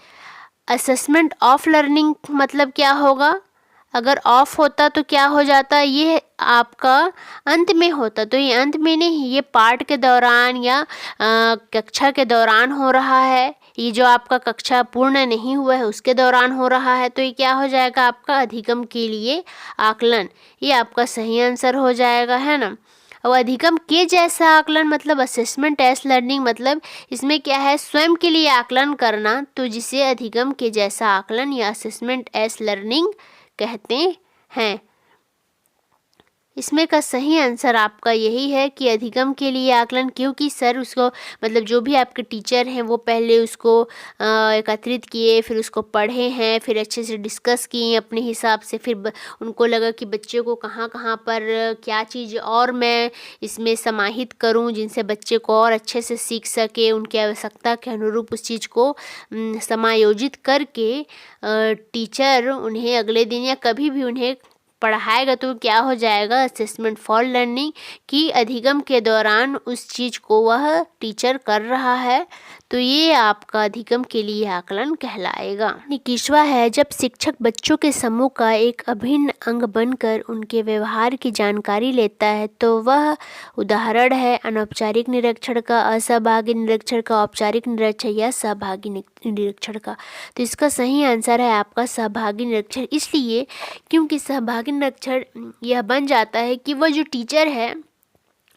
असेसमेंट ऑफ लर्निंग मतलब क्या होगा, अगर ऑफ होता तो क्या हो जाता, ये आपका अंत में होता, तो ये अंत में नहीं, ये पाठ के दौरान या कक्षा के दौरान हो रहा है। ये जो आपका कक्षा पूर्ण नहीं हुआ है उसके दौरान हो रहा है, तो ये क्या हो जाएगा आपका अधिगम के लिए आकलन। ये आपका सही आंसर हो जाएगा, है ना। और अधिगम के जैसा आकलन मतलब असेसमेंट एस लर्निंग मतलब इसमें क्या है स्वयं के लिए आकलन करना, तो जिसे अधिगम के जैसा आकलन या असेसमेंट एस लर्निंग कहते हैं। इसमें का सही आंसर आपका यही है कि अधिगम के लिए आकलन, क्योंकि सर उसको मतलब जो भी आपके टीचर हैं वो पहले उसको एकत्रित किए, फिर उसको पढ़े हैं, फिर अच्छे से डिस्कस किए अपने हिसाब से, फिर उनको लगा कि बच्चे को कहाँ कहाँ पर क्या चीज़ और मैं इसमें समाहित करूं जिनसे बच्चे को और अच्छे से सीख सके, उनकी आवश्यकता के अनुरूप उस चीज़ को समायोजित करके टीचर उन्हें अगले दिन या कभी भी उन्हें पढ़ाएगा तो क्या हो जाएगा, असेसमेंट फॉर लर्निंग, कि अधिगम के दौरान उस चीज़ को वह टीचर कर रहा है, तो ये आपका अधिगम के लिए आकलन कहलाएगा। 21वां है, जब शिक्षक बच्चों के समूह का एक अभिन्न अंग बनकर उनके व्यवहार की जानकारी लेता है तो वह उदाहरण है अनौपचारिक निरीक्षण का, असहभागी निरीक्षण का, औपचारिक निरीक्षण या सहभागी निरीक्षण का। तो इसका सही आंसर है आपका सहभागी निरीक्षण, इसलिए क्योंकि सहभागी निरीक्षण यह बन जाता है कि वह जो टीचर है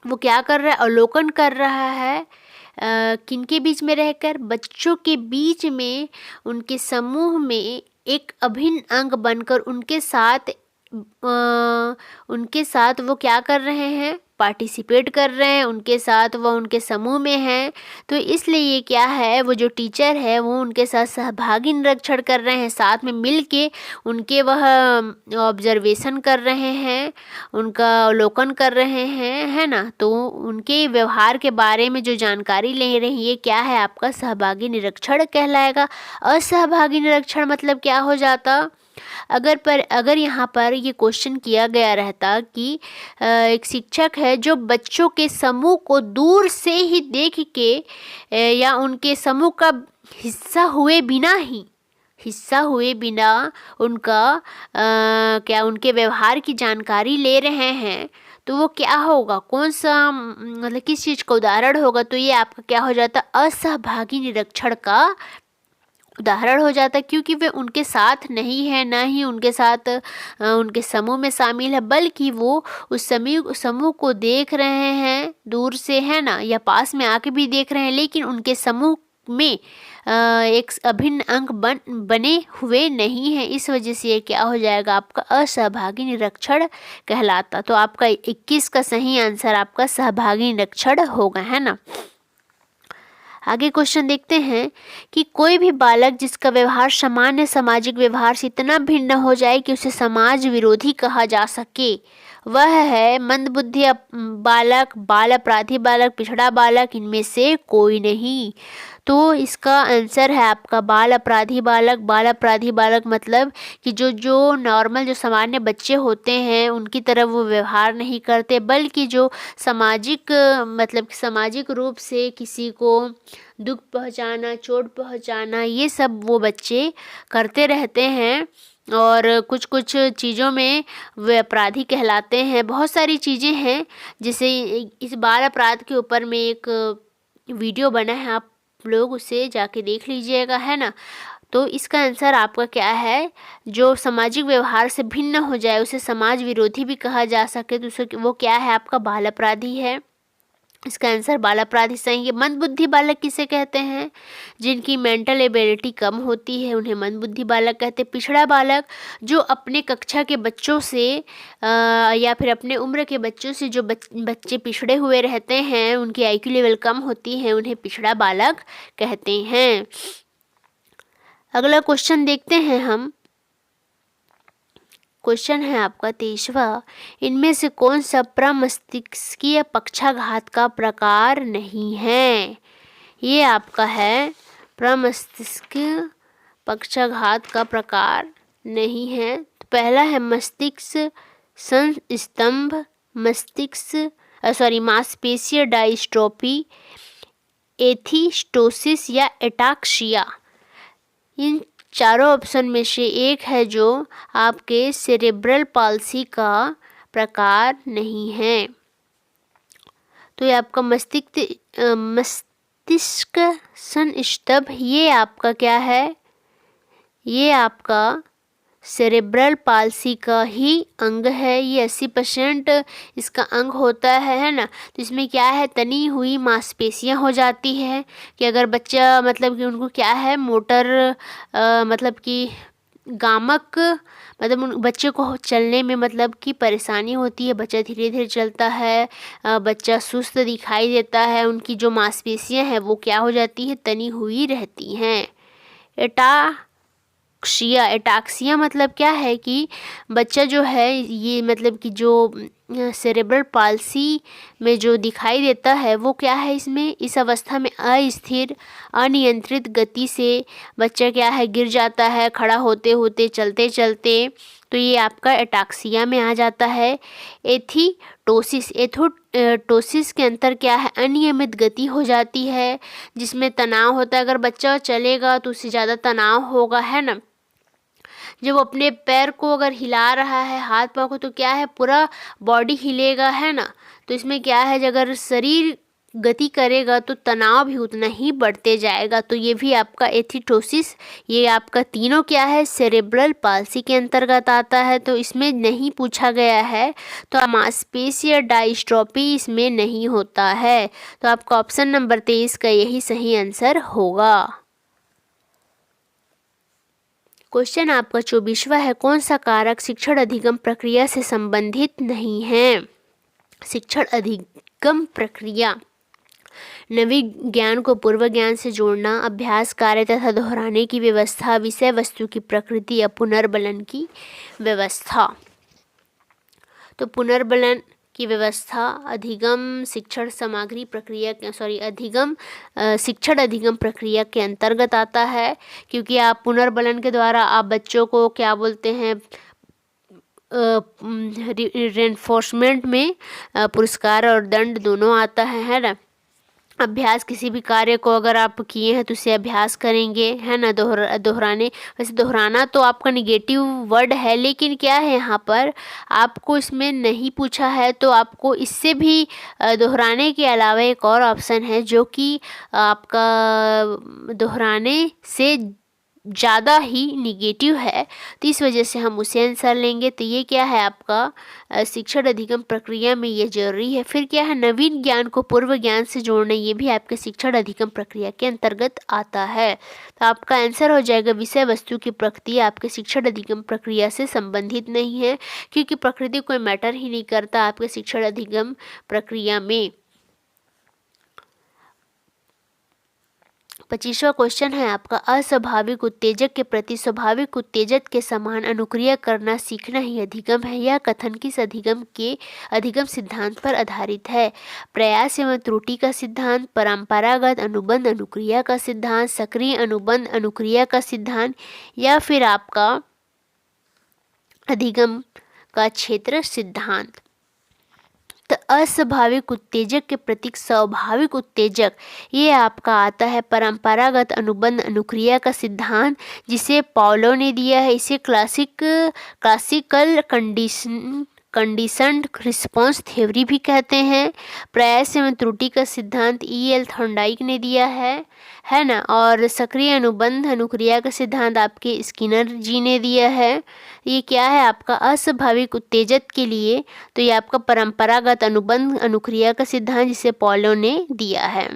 वो क्या कर रहा है, अवलोकन कर रहा है किनके बीच में रहकर, बच्चों के बीच में, उनके समूह में एक अभिन्न अंग बनकर उनके साथ वो क्या कर रहे हैं, पार्टिसिपेट कर रहे हैं, उनके साथ वो उनके समूह में हैं। तो इसलिए ये क्या है, वो जो टीचर है वो उनके साथ सहभागी निरीक्षण कर रहे हैं, साथ में मिल के उनके वह ऑब्जर्वेशन कर रहे हैं, उनका अवलोकन कर रहे हैं, है ना। तो उनके व्यवहार के बारे में जो जानकारी ले रही है ये क्या है, आपका सहभागी निरीक्षण कहलाएगा। असहभागी निरीक्षण मतलब क्या हो जाता, अगर यहाँ पर ये क्वेश्चन किया गया रहता कि एक शिक्षक है जो बच्चों के समूह को दूर से ही देख के या उनके समूह का हिस्सा हुए बिना उनका क्या उनके व्यवहार की जानकारी ले रहे हैं, तो वो क्या होगा, कौन सा मतलब किस चीज़ का उदाहरण होगा, तो ये आपका क्या हो जाता, असहभागी निरीक्षण का उदाहरण हो जाता, क्योंकि वे उनके साथ नहीं है, ना ही उनके साथ उनके समूह में शामिल है, बल्कि वो उस समूह को देख रहे हैं दूर से, है ना, या पास में आके भी देख रहे हैं, लेकिन उनके समूह में एक अभिन्न अंग बने हुए नहीं है। इस वजह से ये क्या हो जाएगा, आपका असहभागी निरीक्षण कहलाता। तो आपका 21 का सही आंसर आपका सहभागी निरीक्षण होगा, है ना। आगे क्वेश्चन देखते हैं कि कोई भी बालक जिसका व्यवहार सामान्य सामाजिक व्यवहार से इतना भिन्न हो जाए कि उसे समाज विरोधी कहा जा सके, वह है मंदबुद्धि बालक, बाल अपराधी बालक, पिछड़ा बालक, इनमें से कोई नहीं। तो इसका आंसर है आपका बाल अपराधी बालक। बाल अपराधी बालक मतलब कि जो नॉर्मल जो सामान्य बच्चे होते हैं उनकी तरह वो व्यवहार नहीं करते, बल्कि जो सामाजिक रूप से किसी को दुख पहुंचाना, चोट पहुंचाना, ये सब वो बच्चे करते रहते हैं, और कुछ कुछ चीज़ों में वे अपराधी कहलाते हैं। बहुत सारी चीज़ें हैं, जैसे इस बाल अपराध के ऊपर में एक वीडियो बना है, आप लोग उसे जाके देख लीजिएगा, है ना। तो इसका आंसर आपका क्या है, जो सामाजिक व्यवहार से भिन्न हो जाए उसे समाज विरोधी भी कहा जा सके, तो वो क्या है, आपका बाल अपराधी है। इसका आंसर बाल अपराधी सही है। मंदबुद्धि बालक किसे कहते हैं, जिनकी मेंटल एबिलिटी कम होती है, उन्हें मंदबुद्धि बालक कहते हैं। पिछड़ा बालक जो अपने कक्षा के बच्चों से या फिर अपने उम्र के बच्चों से जो बच्चे पिछड़े हुए रहते हैं, उनकी IQ लेवल कम होती है, उन्हें पिछड़ा बालक कहते हैं। अगला क्वेश्चन देखते हैं हम। क्वेश्चन है आपका 23वां, इनमें से कौन सा प्रमस्तिष्कीय पक्षाघात का प्रकार नहीं है। ये आपका है प्रमस्तिष्कीय पक्षाघात का प्रकार नहीं है। तो पहला है मस्तिष्क संस्तंभ, मांसपेशीय डायस्ट्रोफी, एथिस्टोसिस या एटाक्सिया। इन चारों ऑप्शन में से एक है जो आपके सेरेब्रल पाल्सी का प्रकार नहीं है। तो ये आपका मस्तिष्क संस्तंभ, ये आपका क्या है, ये आपका सेरेब्रल पाल्सी का ही अंग है। ये 80% इसका अंग होता है ना। तो इसमें क्या है, तनी हुई मांसपेशियां हो जाती है कि अगर बच्चा मतलब कि उनको क्या है मोटर मतलब कि गामक मतलब उन बच्चे को चलने में मतलब कि परेशानी होती है, बच्चा धीरे धीरे चलता है, बच्चा सुस्त दिखाई देता है, उनकी जो मांसपेशियां हैं वो क्या हो जाती है, तनी हुई रहती हैं। एटाक्सिया मतलब क्या है कि बच्चा जो है ये मतलब कि जो सेरेब्रल पाल्सी में जो दिखाई देता है वो क्या है, इसमें इस अवस्था में अस्थिर अनियंत्रित गति से बच्चा क्या है गिर जाता है, खड़ा होते होते चलते चलते, तो ये आपका एटाक्सिया में आ जाता है। एथोटोसिस के अंतर क्या है, अनियमित गति हो जाती है जिसमें तनाव होता है। अगर बच्चा चलेगा तो उससे ज़्यादा तनाव होगा, है ना। जब वो अपने पैर को अगर हिला रहा है, हाथ पाँव को, तो क्या है पूरा बॉडी हिलेगा, है ना। तो इसमें क्या है, अगर शरीर गति करेगा तो तनाव भी उतना ही बढ़ते जाएगा। तो ये भी आपका एथिटोसिस, ये आपका तीनों क्या है सेरेब्रल पाल्सी के अंतर्गत आता है। तो इसमें नहीं पूछा गया है, तो मांसपेशिया डायस्ट्रोफी इसमें नहीं होता है। तो आपका ऑप्शन नंबर 23 का यही सही आंसर होगा। क्वेश्चन आपका 24वां है, कौन सा कारक शिक्षण अधिगम प्रक्रिया से संबंधित नहीं है। शिक्षण अधिगम प्रक्रिया नवी ज्ञान को पूर्व ज्ञान से जोड़ना, अभ्यास कार्य तथा दोहराने की व्यवस्था, विषय वस्तु की प्रकृति या पुनर्बलन की व्यवस्था। तो पुनर्बलन की व्यवस्था अधिगम शिक्षण सामग्री प्रक्रिया शिक्षण अधिगम प्रक्रिया के अंतर्गत आता है, क्योंकि आप पुनर्बलन के द्वारा आप बच्चों को क्या बोलते हैं रेनफोर्समेंट में पुरस्कार और दंड दोनों आता है ना। अभ्यास किसी भी कार्य को अगर आप किए हैं तो उसे अभ्यास करेंगे, है ना। दोहराने, वैसे दोहराना तो आपका निगेटिव वर्ड है, लेकिन क्या है यहाँ पर आपको इसमें नहीं पूछा है, तो आपको इससे भी दोहराने के अलावा एक और ऑप्शन है जो कि आपका दोहराने से ज़्यादा ही निगेटिव है, तो इस वजह से हम उसे आंसर लेंगे। तो ये क्या है आपका शिक्षण अधिगम प्रक्रिया में ये जरूरी है। फिर क्या है, नवीन ज्ञान को पूर्व ज्ञान से जोड़ना, ये भी आपके शिक्षण अधिगम प्रक्रिया के अंतर्गत आता है। तो आपका आंसर हो जाएगा विषय वस्तु की प्रकृति आपके शिक्षण अधिगम प्रक्रिया से संबंधित नहीं है, क्योंकि प्रकृति कोई मैटर ही नहीं करता आपके शिक्षण अधिगम प्रक्रिया में। 25वां क्वेश्चन है आपका, अस्वाभाविक उत्तेजक के प्रति स्वाभाविक उत्तेजक के समान अनुक्रिया करना सीखना ही अधिगम है। यह कथन किस अधिगम सिद्धांत पर आधारित है। प्रयास एवं त्रुटि का सिद्धांत, परंपरागत अनुबंध अनुक्रिया का सिद्धांत, सक्रिय अनुबंध अनुक्रिया का सिद्धांत, या फिर आपका अधिगम का क्षेत्र सिद्धांत। तो अस्वाभाविक उत्तेजक के प्रतीक स्वाभाविक उत्तेजक, ये आपका आता है परंपरागत अनुबंध अनुक्रिया का सिद्धांत, जिसे पॉलो ने दिया है। इसे क्लासिकल कंडीशनड रिस्पॉन्स थ्योरी भी कहते हैं। प्रयास एवं त्रुटि का सिद्धांत E.L. थॉर्नडाइक ने दिया है ना। और सक्रिय अनुबंध अनुक्रिया का सिद्धांत आपके स्किनर जी ने दिया है। ये क्या है आपका अस्वाभाविक उत्तेजक के लिए, तो ये आपका परंपरागत अनुबंध अनुक्रिया का सिद्धांत जिसे पॉलो ने दिया है।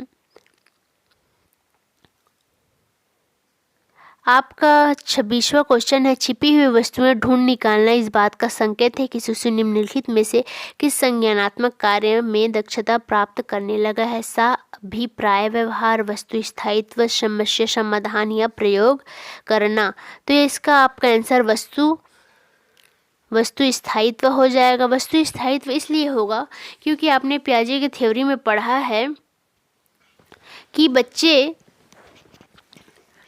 आपका 26वां क्वेश्चन है, छिपी हुई वस्तुएं ढूंढ निकालना इस बात का संकेत है कि शिशु निम्नलिखित में से किस संज्ञानात्मक कार्य में दक्षता प्राप्त करने लगा है। अभिप्राय, व्यवहार, वस्तु स्थायित्व, समस्या समाधान या प्रयोग करना। तो इसका आपका आंसर वस्तु स्थायित्व हो जाएगा। वस्तु स्थायित्व इसलिए होगा क्योंकि आपने पियाजे के थ्योरी में पढ़ा है कि बच्चे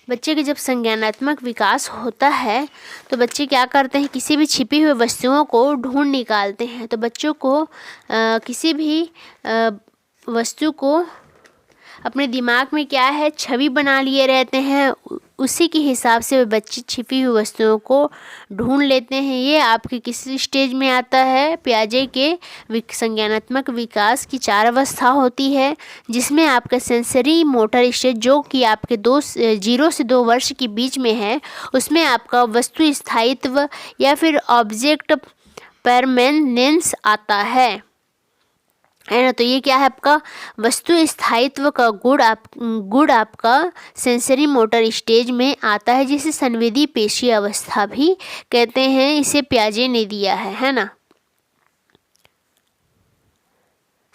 के जब संज्ञानात्मक विकास होता है तो बच्चे क्या करते हैं, किसी भी छिपी हुई वस्तुओं को ढूंढ निकालते हैं। तो बच्चों को किसी भी वस्तु को अपने दिमाग में क्या है छवि बना लिए रहते हैं, उसी के हिसाब से वे बच्चे छिपी हुई वस्तुओं को ढूंढ लेते हैं। ये आपके किस स्टेज में आता है, पियाजे के संज्ञानात्मक विकास की 4 अवस्था होती है, जिसमें आपका सेंसरी मोटर स्टेज जो कि आपके 0 से 2 वर्ष के बीच में है, उसमें आपका वस्तु स्थायित्व या फिर ऑब्जेक्ट परमानेंस आता है। है ना। तो ये क्या है आपका वस्तु स्थायित्व का गुण आपका सेंसरी मोटर स्टेज में आता है, जिसे संवेदी पेशी अवस्था भी कहते हैं। इसे पियाजे ने दिया है ना।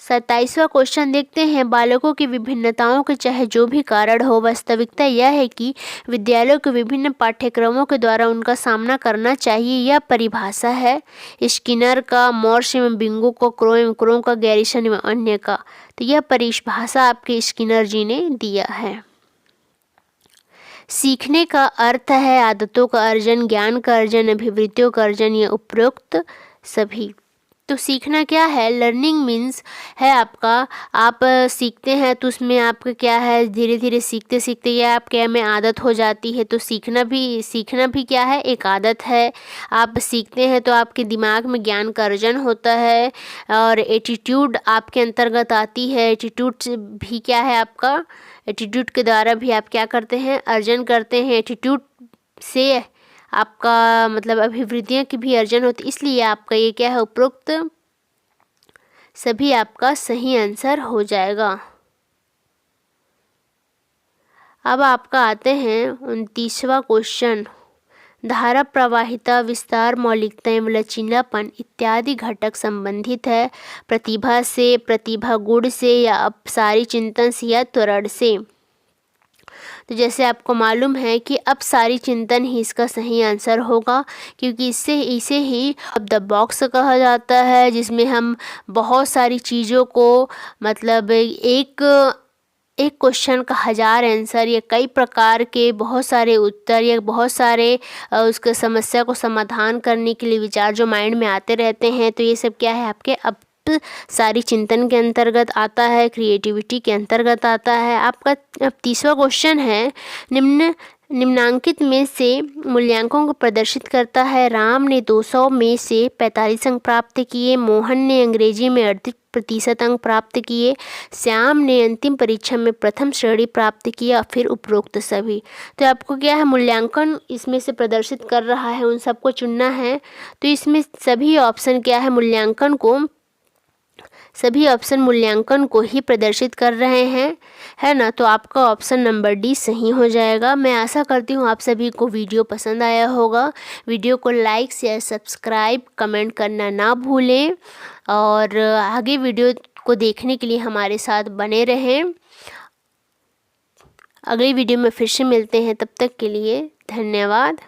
27वां क्वेश्चन देखते हैं। बालकों की विभिन्नताओं के चाहे जो भी कारण हो, वास्तविकता यह है कि विद्यालयों के विभिन्न पाठ्यक्रमों के द्वारा उनका सामना करना चाहिए। यह परिभाषा है स्किनर का, मॉर्स एवं बिंगो का, क्रो एवं क्रोम का, गैरिसन एवं अन्य का। तो यह परिभाषा आपके स्किनर जी ने दिया है। सीखने का अर्थ है आदतों का अर्जन, ज्ञान का अर्जन, अभिवृत्तियों का अर्जन या उपरोक्त सभी। तो सीखना क्या है? लर्निंग मीन्स है आपका, आप सीखते हैं तो उसमें आपका क्या है, धीरे धीरे सीखते सीखते यह आपके में आदत हो जाती है। तो सीखना भी क्या है? एक आदत है। आप सीखते हैं तो आपके दिमाग में ज्ञान का अर्जन होता है और एटीट्यूड आपके अंतर्गत आती है। एटीट्यूड भी क्या है आपका, एटीट्यूड के द्वारा भी आप क्या करते हैं, अर्जन करते हैं। एटीट्यूड से आपका मतलब अभिवृद्धियाँ की भी अर्जन होती, इसलिए आपका ये क्या है, उपरोक्त सभी आपका सही आंसर हो जाएगा। अब आपका आते हैं 29वां क्वेश्चन। धारा प्रवाहिता, विस्तार, मौलिकता एवं लचीलापन इत्यादि घटक संबंधित है प्रतिभा से, प्रतिभा गुण से या अपसारी चिंतन से या त्वरण से। तो जैसे आपको मालूम है कि अब सारी चिंतन ही इसका सही आंसर होगा, क्योंकि इसे ही अब द बॉक्स कहा जाता है, जिसमें हम बहुत सारी चीज़ों को मतलब एक क्वेश्चन का 1000 आंसर या कई प्रकार के बहुत सारे उत्तर या बहुत सारे उसके समस्या को समाधान करने के लिए विचार जो माइंड में आते रहते हैं। तो ये सब क्या है आपके अब सारी चिंतन के अंतर्गत आता है, क्रिएटिविटी के अंतर्गत आता है। आपका अब 30वां क्वेश्चन है। निम्नांकित में से मूल्यांकों को प्रदर्शित करता है। राम ने 200 में से 45 अंक प्राप्त किए, मोहन ने अंग्रेजी में 38% अंक प्राप्त किए, श्याम ने अंतिम परीक्षा में प्रथम श्रेणी प्राप्त किया, फिर उपरोक्त सभी। तो आपको क्या है, मूल्यांकन इसमें से प्रदर्शित कर रहा है, उन सबको चुनना है। तो इसमें सभी ऑप्शन क्या है, सभी ऑप्शन मूल्यांकन को ही प्रदर्शित कर रहे हैं, है ना। तो आपका ऑप्शन नंबर डी सही हो जाएगा। मैं आशा करती हूँ आप सभी को वीडियो पसंद आया होगा। वीडियो को लाइक, शेयर, सब्सक्राइब, कमेंट करना ना भूलें और आगे वीडियो को देखने के लिए हमारे साथ बने रहें। अगली वीडियो में फिर से मिलते हैं, तब तक के लिए धन्यवाद।